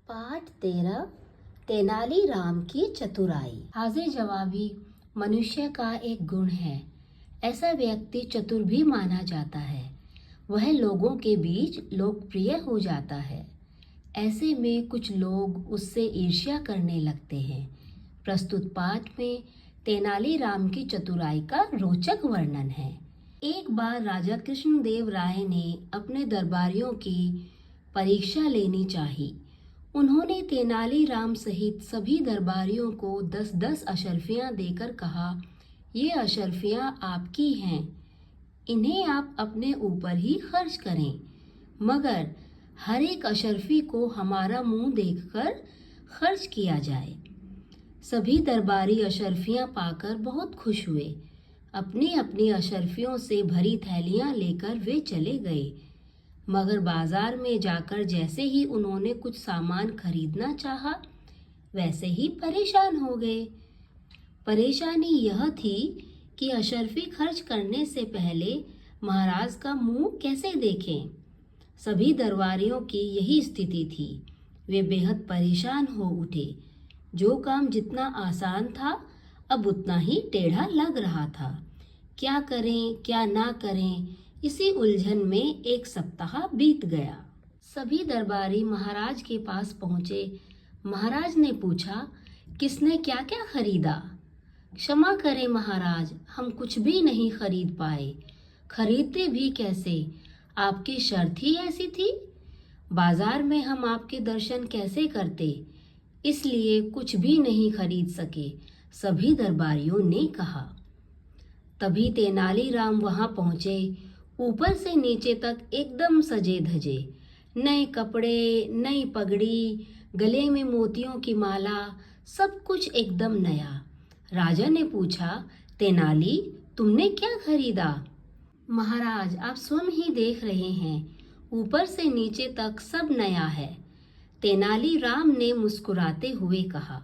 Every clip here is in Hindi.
पाठ 13 तेनालीराम की चतुराई। हाजिर जवाबी मनुष्य का एक गुण है। ऐसा व्यक्ति चतुर भी माना जाता है। वह लोगों के बीच लोकप्रिय हो जाता है। ऐसे में कुछ लोग उससे ईर्ष्या करने लगते हैं। प्रस्तुत पाठ में तेनालीराम की चतुराई का रोचक वर्णन है। एक बार राजा कृष्णदेव राय ने अपने दरबारियों की परीक्षा लेनी चाही। उन्होंने तेनालीराम सहित सभी दरबारियों को 10-10 अशर्फियां देकर कहा, ये अशर्फियां आपकी हैं, इन्हें आप अपने ऊपर ही खर्च करें, मगर हर एक अशर्फी को हमारा मुंह देखकर खर्च किया जाए। सभी दरबारी अशर्फियां पाकर बहुत खुश हुए। अपनी अपनी अशर्फियों से भरी थैलियां लेकर वे चले गए, मगर बाजार में जाकर जैसे ही उन्होंने कुछ सामान खरीदना चाहा, वैसे ही परेशान हो गए। परेशानी यह थी कि अशर्फी खर्च करने से पहले महाराज का मुंह कैसे देखें। सभी दरबारियों की यही स्थिति थी। वे बेहद परेशान हो उठे। जो काम जितना आसान था, अब उतना ही टेढ़ा लग रहा था। क्या करें क्या ना करें, इसी उलझन में एक सप्ताह बीत गया। सभी दरबारी महाराज के पास पहुंचे। महाराज ने पूछा, किसने क्या क्या खरीदा? क्षमा करें महाराज, हम कुछ भी नहीं खरीद पाए। खरीदते भी कैसे? आपकी शर्त ही ऐसी थी। बाजार में हम आपके दर्शन कैसे करते, इसलिए कुछ भी नहीं खरीद सके, सभी दरबारियों ने कहा। तभी तेनालीराम वहां पहुंचे। ऊपर से नीचे तक एकदम सजे धजे, नए कपड़े, नई पगड़ी, गले में मोतियों की माला, सब कुछ एकदम नया। राजा ने पूछा, तेनाली, तुमने क्या खरीदा? महाराज, आप स्वयं ही देख रहे हैं, ऊपर से नीचे तक सब नया है, तेनालीराम ने मुस्कुराते हुए कहा।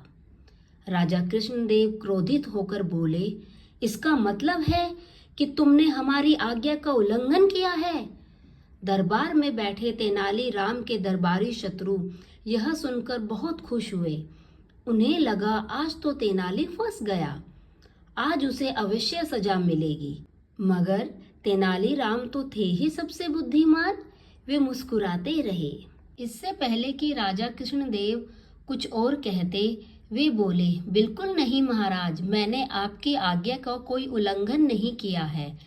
राजा कृष्णदेव क्रोधित होकर बोले, इसका मतलब है कि तुमने हमारी आज्ञा का उल्लंघन किया है। दरबार में बैठे तेनालीराम के दरबारी शत्रु यह सुनकर बहुत खुश हुए। उन्हें लगा आज तो तेनाली फंस गया, आज उसे अवश्य सजा मिलेगी। मगर तेनालीराम तो थे ही सबसे बुद्धिमान। वे मुस्कुराते रहे। इससे पहले कि राजा कृष्णदेव कुछ और कहते, वे बोले, बिल्कुल नहीं महाराज, मैंने आपकी आज्ञा का कोई उल्लंघन नहीं किया है।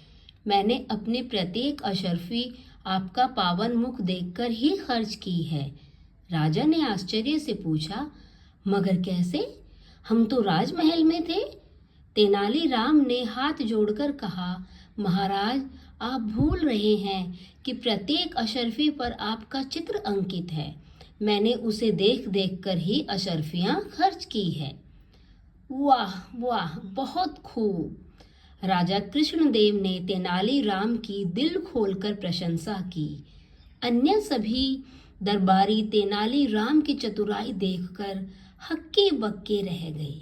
मैंने अपनी प्रत्येक अशर्फी आपका पावन मुख देखकर ही खर्च की है। राजा ने आश्चर्य से पूछा, मगर कैसे? हम तो राजमहल में थे। तेनालीराम ने हाथ जोड़कर कहा, महाराज, आप भूल रहे हैं कि प्रत्येक अशर्फी पर आपका चित्र अंकित है। मैंने उसे देख देख कर ही अशर्फियां खर्च की है। वाह वाह, बहुत खूब। राजा कृष्णदेव ने तेनालीराम की दिल खोलकर प्रशंसा की। अन्य सभी दरबारी तेनालीराम की चतुराई देखकर हक्के बक्के रह गए।